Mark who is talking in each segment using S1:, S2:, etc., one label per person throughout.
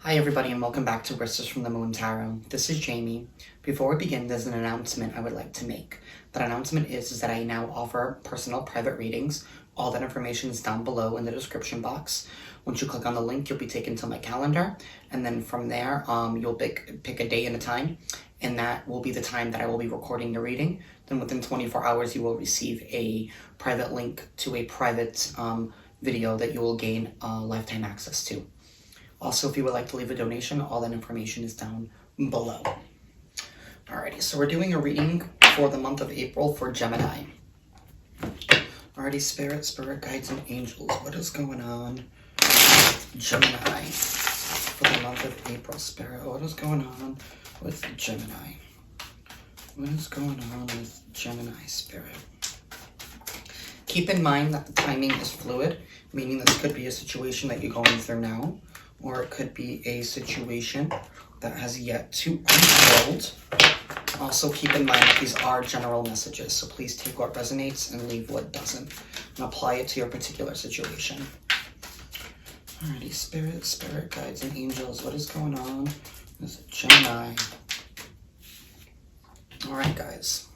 S1: Hi everybody and welcome back to Whispers from the Moon Tarot. This is Jamie. Before we begin, there's an announcement I would like to make. That announcement is that I now offer personal private readings. All that information is down below in the description box. Once you click on the link, you'll be taken to my calendar, and then from there, you'll pick a day and a time, and that will be the time that I will be recording the reading. Then within 24 hours, you will receive a private link to a private video that you will gain lifetime access to. Also, if you would like to leave a donation, all that information is down below. Alrighty, so we're doing a reading for the month of April for Gemini. Alrighty, spirit guides and angels, what is going on with Gemini for the month of April? Spirit, what is going on with Gemini? What is going on with Gemini, Spirit? Keep in mind that the timing is fluid, meaning this could be a situation that you're going through now, or it could be a situation that has yet to unfold. Also keep in mind that these are general messages, so please take what resonates and leave what doesn't, and apply it to your particular situation. Alrighty, spirit guides and angels, what is going on with Gemini? Alright guys,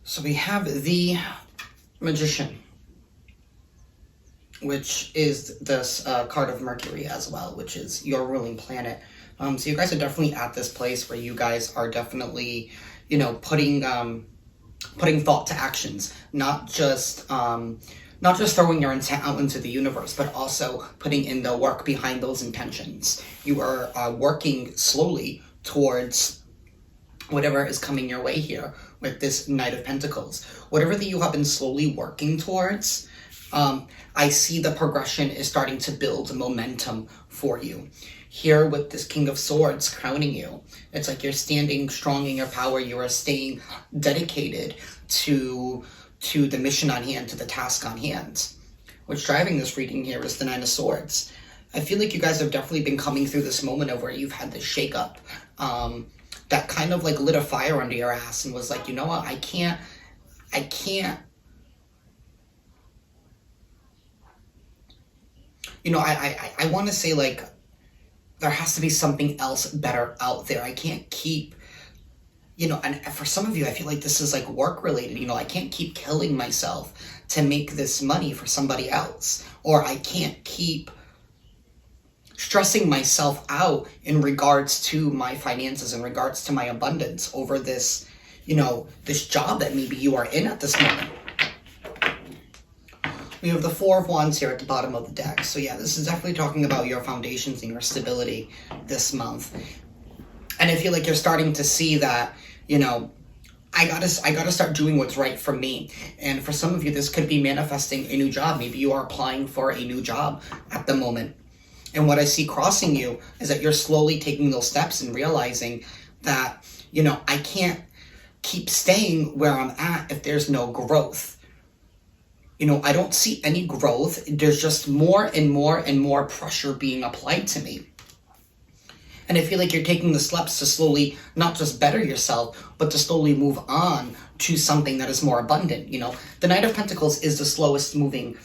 S1: so we have the Magician, which is this card of Mercury as well, which is your ruling planet. So you guys are definitely at this place where you guys are definitely, putting thought to actions, not just throwing your intent out into the universe, but also putting in the work behind those intentions. You are working slowly towards whatever is coming your way here with this Knight of Pentacles. Whatever that you have been slowly working towards, I see the progression is starting to build momentum for you. Here with this King of Swords crowning you, it's like you're standing strong in your power. You are staying dedicated to the mission on hand, to the task on hand. What's driving this reading here is the Nine of Swords. I feel like you guys have definitely been coming through this moment of where you've had this shakeup, that kind of like lit a fire under your ass and was like, you know what, I can't I want to say, like, there has to be something else better out there. I can't keep, and for some of you, I feel like this is like work related. I can't keep killing myself to make this money for somebody else. Or I can't keep stressing myself out in regards to my finances, in regards to my abundance over this, this job that maybe you are in at this moment. We have the Four of Wands here at the bottom of the deck. So yeah, this is definitely talking about your foundations and your stability this month. And I feel like you're starting to see that, I gotta start doing what's right for me. And for some of you, this could be manifesting a new job. Maybe you are applying for a new job at the moment. And what I see crossing you is that you're slowly taking those steps and realizing that, I can't keep staying where I'm at if there's no growth. I don't see any growth. There's just more and more and more pressure being applied to me. And I feel like you're taking the steps to slowly, not just better yourself, but to slowly move on to something that is more abundant. The Knight of Pentacles is the slowest moving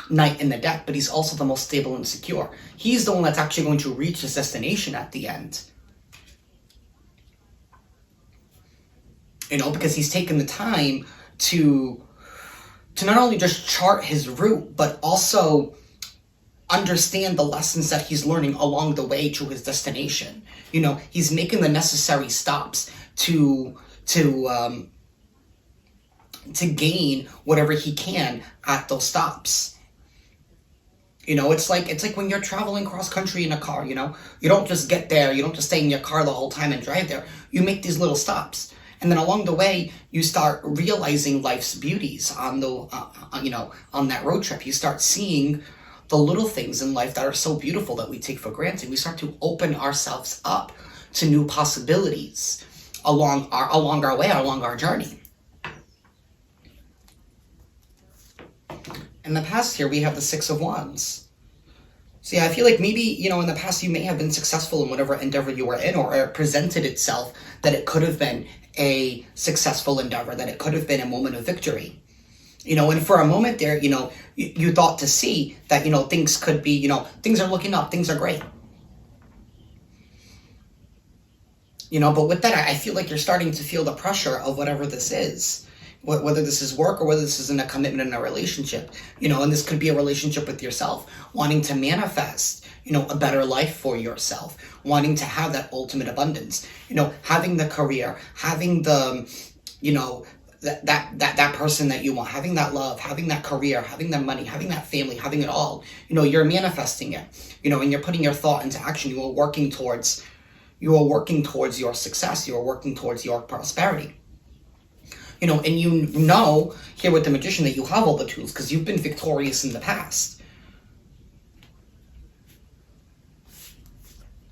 S1: knight in the deck, but he's also the most stable and secure. He's the one that's actually going to reach his destination at the end. Because he's taken the time to not only just chart his route, but also understand the lessons that he's learning along the way to his destination. He's making the necessary stops to gain whatever he can at those stops. It's like when you're traveling cross country in a car, you don't just get there, you don't just stay in your car the whole time and drive there. You make these little stops. And then along the way, you start realizing life's beauties on on that road trip. You start seeing the little things in life that are so beautiful that we take for granted. We start to open ourselves up to new possibilities along our way, along our journey. In the past here, we have the Six of Wands. So yeah, I feel like maybe, in the past you may have been successful in whatever endeavor you were in, or it presented itself that it could have been a successful endeavor, that it could have been a moment of victory. And for a moment there, you thought to see that, things could be, things are looking up, things are great. But with that, I feel like you're starting to feel the pressure of whatever this is, whether this is work or whether this is in a commitment in a relationship, and this could be a relationship with yourself, wanting to manifest, a better life for yourself, wanting to have that ultimate abundance, having the career, having the, that person that you want, having that love, having that career, having that money, having that family, having it all. You're manifesting it, and you're putting your thought into action. You are working towards your success. You are working towards your prosperity. And here with the Magician that you have all the tools because you've been victorious in the past.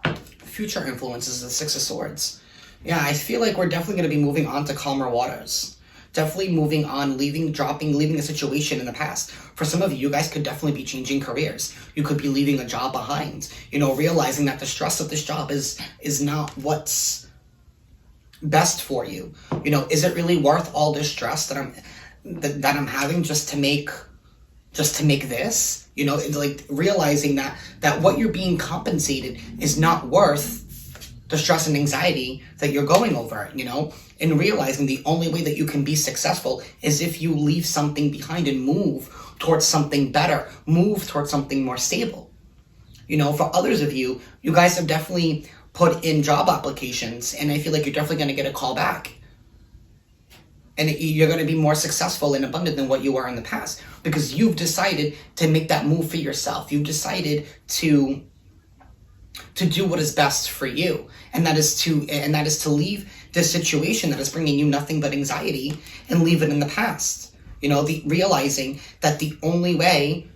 S1: Future influences, the Six of Swords. Yeah, I feel like we're definitely going to be moving on to calmer waters. Definitely moving on, leaving a situation in the past. For some of you, you guys could definitely be changing careers. You could be leaving a job behind. Realizing that the stress of this job is not what's best for you. Is it really worth all this stress that I'm having just to make this? It's like realizing that what you're being compensated is not worth the stress and anxiety that you're going over, and realizing the only way that you can be successful is if you leave something behind and move towards something better, move towards something more stable. For others of you, you guys have definitely put in job applications, and I feel like you're definitely going to get a call back. And you're going to be more successful and abundant than what you were in the past because you've decided to make that move for yourself. You've decided to do what is best for you, and that is to leave this situation that is bringing you nothing but anxiety and leave it in the past. Realizing that the only way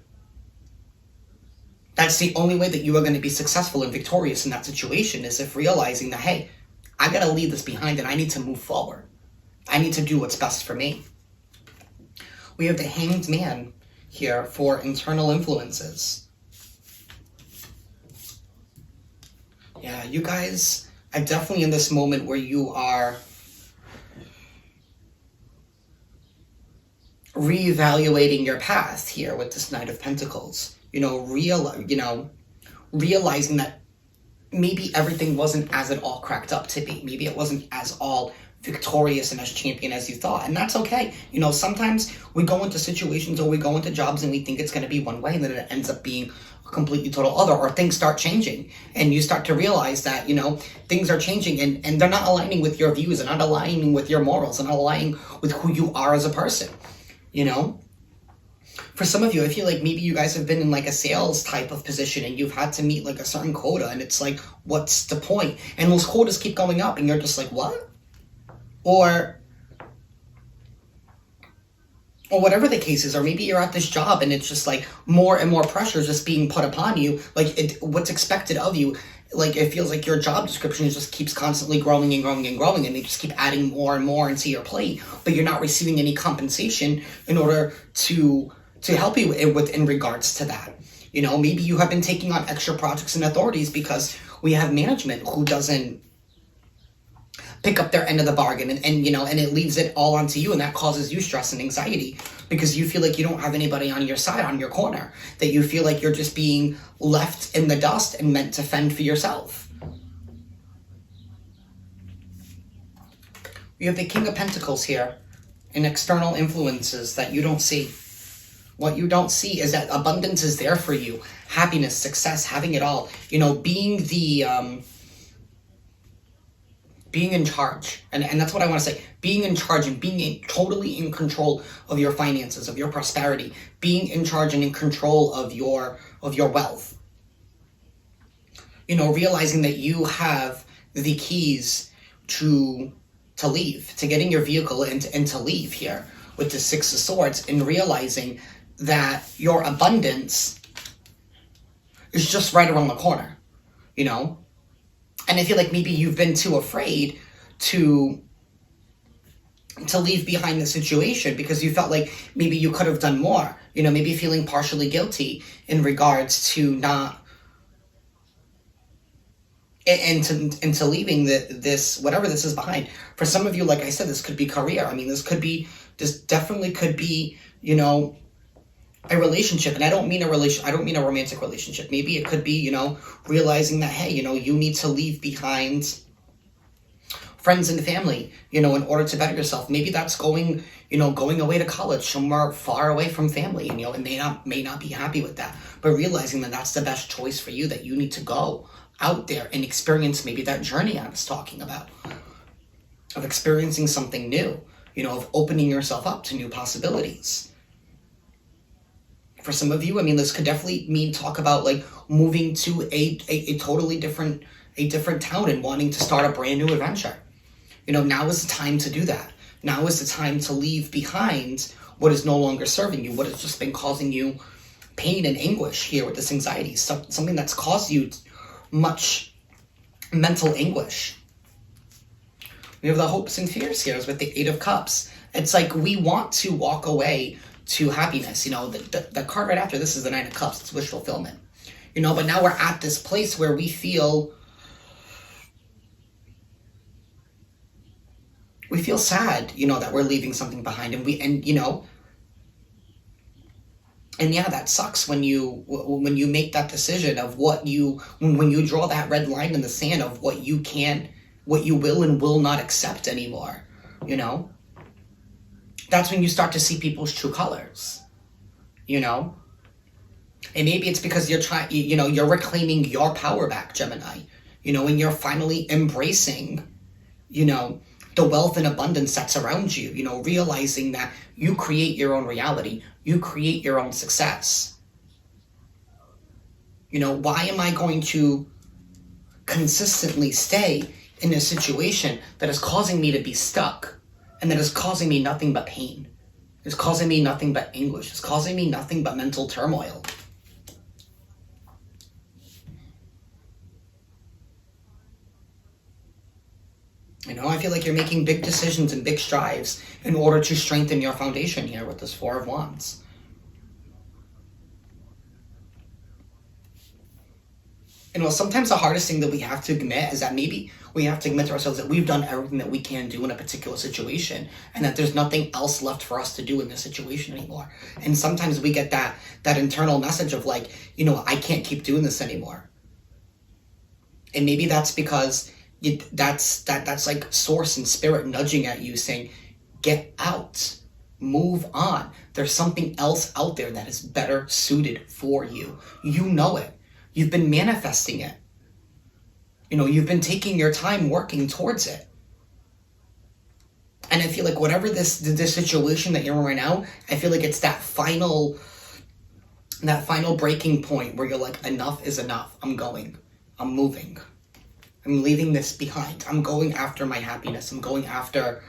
S1: that you are going to be successful and victorious in that situation is if realizing that, hey, I got to leave this behind and I need to move forward. I need to do what's best for me. We have the Hanged Man here for internal influences. Yeah, you guys are definitely in this moment where you are reevaluating your path here with this Knight of Pentacles. Realizing that maybe everything wasn't as it all cracked up to be. Maybe it wasn't as all victorious and as champion as you thought, and that's okay. Sometimes we go into situations or we go into jobs and we think it's going to be one way, and then it ends up being a completely total other, or things start changing and you start to realize that things are changing and they're not aligning with your views, and not aligning with your morals, and not aligning with who you are as a person. For some of you, I feel like maybe you guys have been in like a sales type of position and you've had to meet like a certain quota, and it's like, what's the point? And those quotas keep going up and you're just like, what? Or whatever the case is, or maybe you're at this job and it's just like more and more pressure is just being put upon you. Like what's expected of you, like it feels like your job description just keeps constantly growing and growing and growing, and they just keep adding more and more into your plate, but you're not receiving any compensation in order to help you in regards to that. Maybe you have been taking on extra projects and authorities because we have management who doesn't pick up their end of the bargain, and it leaves it all onto you, and that causes you stress and anxiety because you feel like you don't have anybody on your side, on your corner, that you feel like you're just being left in the dust and meant to fend for yourself. We have the King of Pentacles here and external influences that you don't see. What you don't see is that abundance is there for you. Happiness, success, having it all. Being in charge, and that's what I want to say, being in charge and being totally in control of your finances, of your prosperity, being in charge and in control of your wealth. Realizing that you have the keys to leave, to getting your vehicle and to leave here with the Six of Swords, and realizing that your abundance is just right around the corner, And I feel like maybe you've been too afraid to leave behind the situation because you felt like maybe you could have done more. Maybe feeling partially guilty in regards to not into leaving this whatever this is behind. For some of you, like I said, this could be career. This definitely could be, a relationship, and I don't mean a romantic relationship. Maybe it could be, realizing that, hey, you need to leave behind friends and family, in order to better yourself. Maybe that's going away to college somewhere far away from family, and they may not be happy with that, but realizing that that's the best choice for you, that you need to go out there and experience maybe that journey I was talking about, of experiencing something new, of opening yourself up to new possibilities. For some of you, I mean, this could definitely mean talk about like moving to a totally different town and wanting to start a brand new adventure. Now is the time to do that. Now is the time to leave behind what is no longer serving you, what has just been causing you pain and anguish here with this anxiety, something that's caused you much mental anguish. We have the hopes and fears here with the Eight of Cups. It's like we want to walk away to happiness. The card right after this is the Nine of Cups. It's wish fulfillment. But now we're at this place where we feel sad, that we're leaving something behind, and yeah, that sucks when you make that decision of when you draw that red line in the sand of what you will and will not accept anymore. That's when you start to see people's true colors. And maybe it's because you're reclaiming your power back, Gemini. And you're finally embracing, the wealth and abundance that's around you, realizing that you create your own reality, you create your own success. Why am I going to consistently stay in a situation that is causing me to be stuck and that is causing me nothing but pain? It's causing me nothing but anguish. It's causing me nothing but mental turmoil. I feel like you're making big decisions and big strides in order to strengthen your foundation here with this Four of Wands. Sometimes the hardest thing that we have to admit is that maybe we have to admit to ourselves that we've done everything that we can do in a particular situation and that there's nothing else left for us to do in this situation anymore. And sometimes we get that internal message of like, I can't keep doing this anymore. And maybe that's because that's like source and spirit nudging at you saying, get out, move on. There's something else out there that is better suited for you. You know it. You've been manifesting it. You've been taking your time working towards it. And I feel like whatever this situation that you're in right now, I feel like it's that final breaking point where you're like, enough is enough. I'm going. I'm moving. I'm leaving this behind. I'm going after my happiness. I'm going after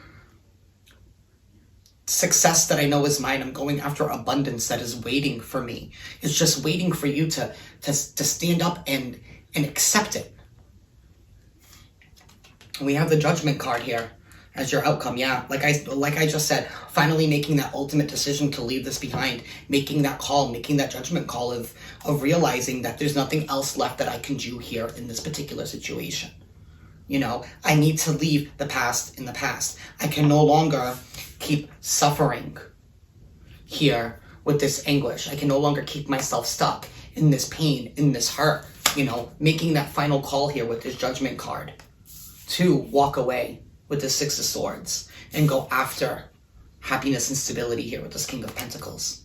S1: success that I know is mine. I'm going after abundance that is waiting for me. It's just waiting for you to stand up and accept it. We have the Judgment card here as your outcome. Yeah, like I just said, finally making that ultimate decision to leave this behind, making that call, making that judgment call of realizing that there's nothing else left that I can do here in this particular situation. I need to leave the past in the past. I can no longer keep suffering here with this anguish. I can no longer keep myself stuck in this pain, in this hurt, making that final call here with this Judgment card to walk away with the Six of Swords and go after happiness and stability here with this King of Pentacles.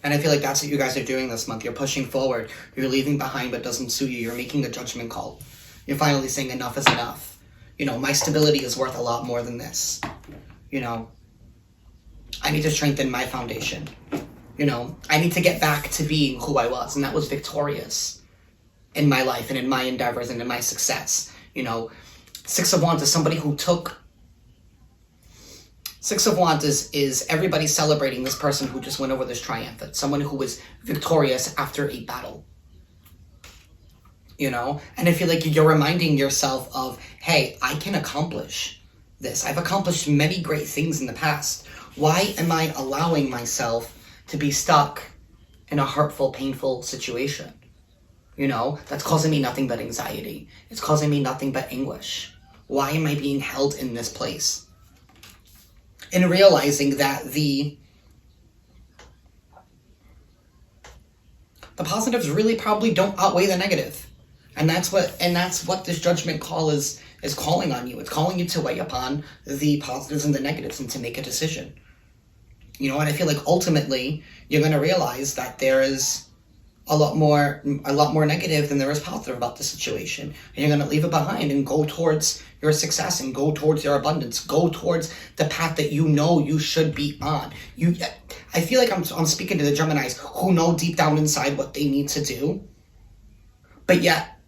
S1: And I feel like that's what you guys are doing this month. You're pushing forward. You're leaving behind what doesn't suit you. You're making a judgment call. You're finally saying enough is enough. My stability is worth a lot more than this. I need to strengthen my foundation. I need to get back to being who I was, and that was victorious in my life and in my endeavors and in my success. Six of Wands is somebody who took... Six of Wands is everybody celebrating this person who just went over this triumphant. Someone who was victorious after a battle. And I feel like you're reminding yourself of, hey, I can accomplish this. I've accomplished many great things in the past. Why am I allowing myself to be stuck in a hurtful, painful situation? That's causing me nothing but anxiety. It's causing me nothing but anguish. Why am I being held in this place? And realizing that the positives really probably don't outweigh the negative. And that's what this judgment call is calling on you. It's calling you to weigh upon the positives and the negatives and to make a decision. You know, and I feel like ultimately you're going to realize that there is a lot more negative than there is positive about the situation. And you're going to leave it behind and go towards your success and go towards your abundance, go towards the path that you know you should be on. I feel like I'm speaking to the Geminis who know deep down inside what they need to do, but yet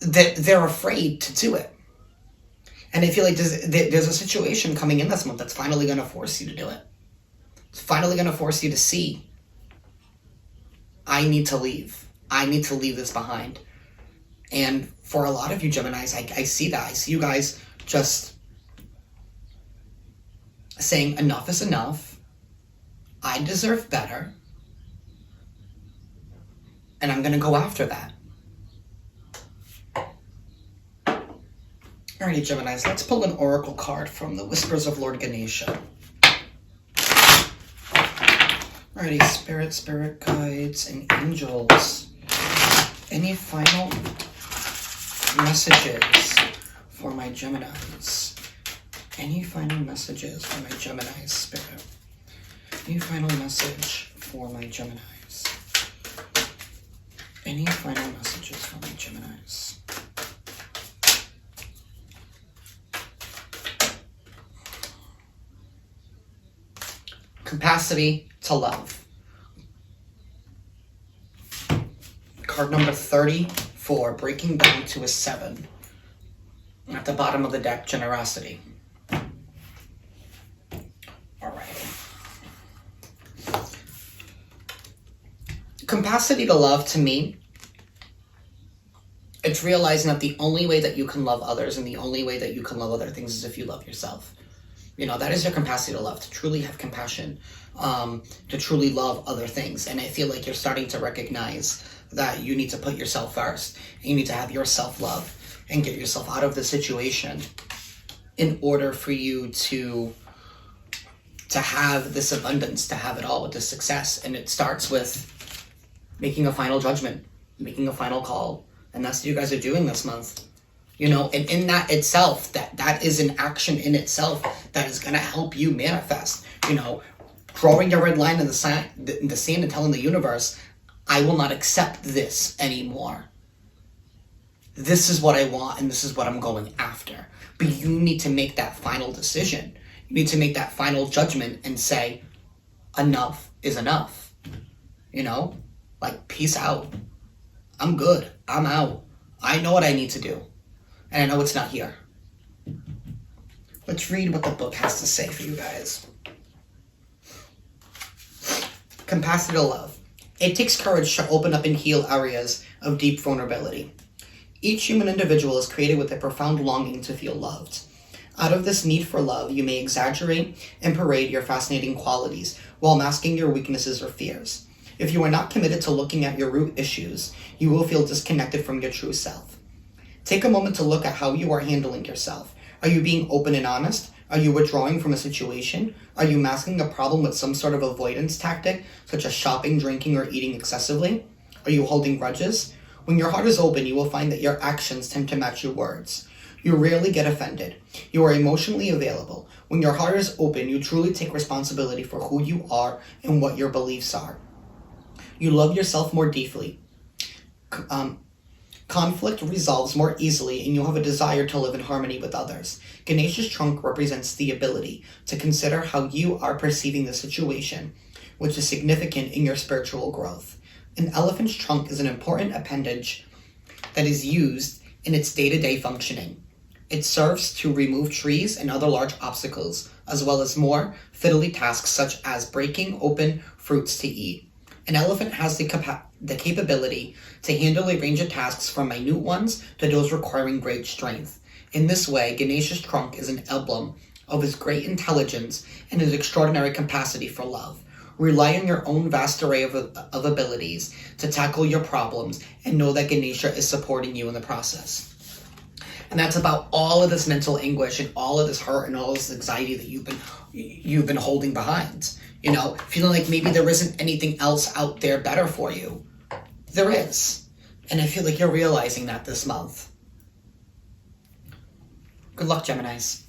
S1: they're afraid to do it. And I feel like there's a situation coming in this month that's finally going to force you to do it. It's finally going to force you to see, I need to leave. I need to leave this behind. And for a lot of you Geminis, I see that. I see you guys just saying, enough is enough. I deserve better. And I'm going to go after that. Alrighty, Geminis, let's pull an oracle card from the Whispers of Lord Ganesha. Alrighty, spirit guides, and angels. Any final messages for my Geminis? Any final messages for my Geminis, Spirit? Any final message for my Geminis? Any final messages for my Geminis? Capacity to love. Card number 34, breaking down to a 7. At the bottom of the deck, generosity. All right. Capacity to love, to me, it's realizing that the only way that you can love others and the only way that you can love other things is if you love yourself. You know, that is your capacity to love, to truly have compassion, to truly love other things. And I feel like you're starting to recognize that you need to put yourself first. And you need to have your self-love and get yourself out of the situation in order for you to have this abundance, to have it all, with this success. And it starts with making a final judgment, making a final call. And that's what you guys are doing this month. You know, and in that itself, that is an action in itself that is going to help you manifest. You know, drawing your red line in the sand and telling the universe, I will not accept this anymore. This is what I want and this is what I'm going after. But you need to make that final decision. You need to make that final judgment and say, enough is enough. You know, like, peace out. I'm good. I'm out. I know what I need to do. And I know it's not here. Let's read what the book has to say for you guys. Capacity to love. It takes courage to open up and heal areas of deep vulnerability. Each human individual is created with a profound longing to feel loved. Out of this need for love, you may exaggerate and parade your fascinating qualities while masking your weaknesses or fears. If you are not committed to looking at your root issues, you will feel disconnected from your true self. Take a moment to look at how you are handling yourself. Are you being open and honest? Are you withdrawing from a situation? Are you masking a problem with some sort of avoidance tactic, such as shopping, drinking, or eating excessively? Are you holding grudges? When your heart is open, you will find that your actions tend to match your words. You rarely get offended. You are emotionally available. When your heart is open, you truly take responsibility for who you are and what your beliefs are. You love yourself more deeply. Conflict resolves more easily, and you have a desire to live in harmony with others. Ganesha's trunk represents the ability to consider how you are perceiving the situation, which is significant in your spiritual growth. An elephant's trunk is an important appendage that is used in its day-to-day functioning. It serves to remove trees and other large obstacles, as well as more fiddly tasks such as breaking open fruits to eat. An elephant has the capability to handle a range of tasks from minute ones to those requiring great strength. In this way, Ganesha's trunk is an emblem of his great intelligence and his extraordinary capacity for love. Rely on your own vast array of abilities to tackle your problems and know that Ganesha is supporting you in the process. And that's about all of this mental anguish and all of this hurt and all this anxiety that you've been holding behind. You know, feeling like maybe there isn't anything else out there better for you. There is. And I feel like you're realizing that this month. Good luck, Geminis.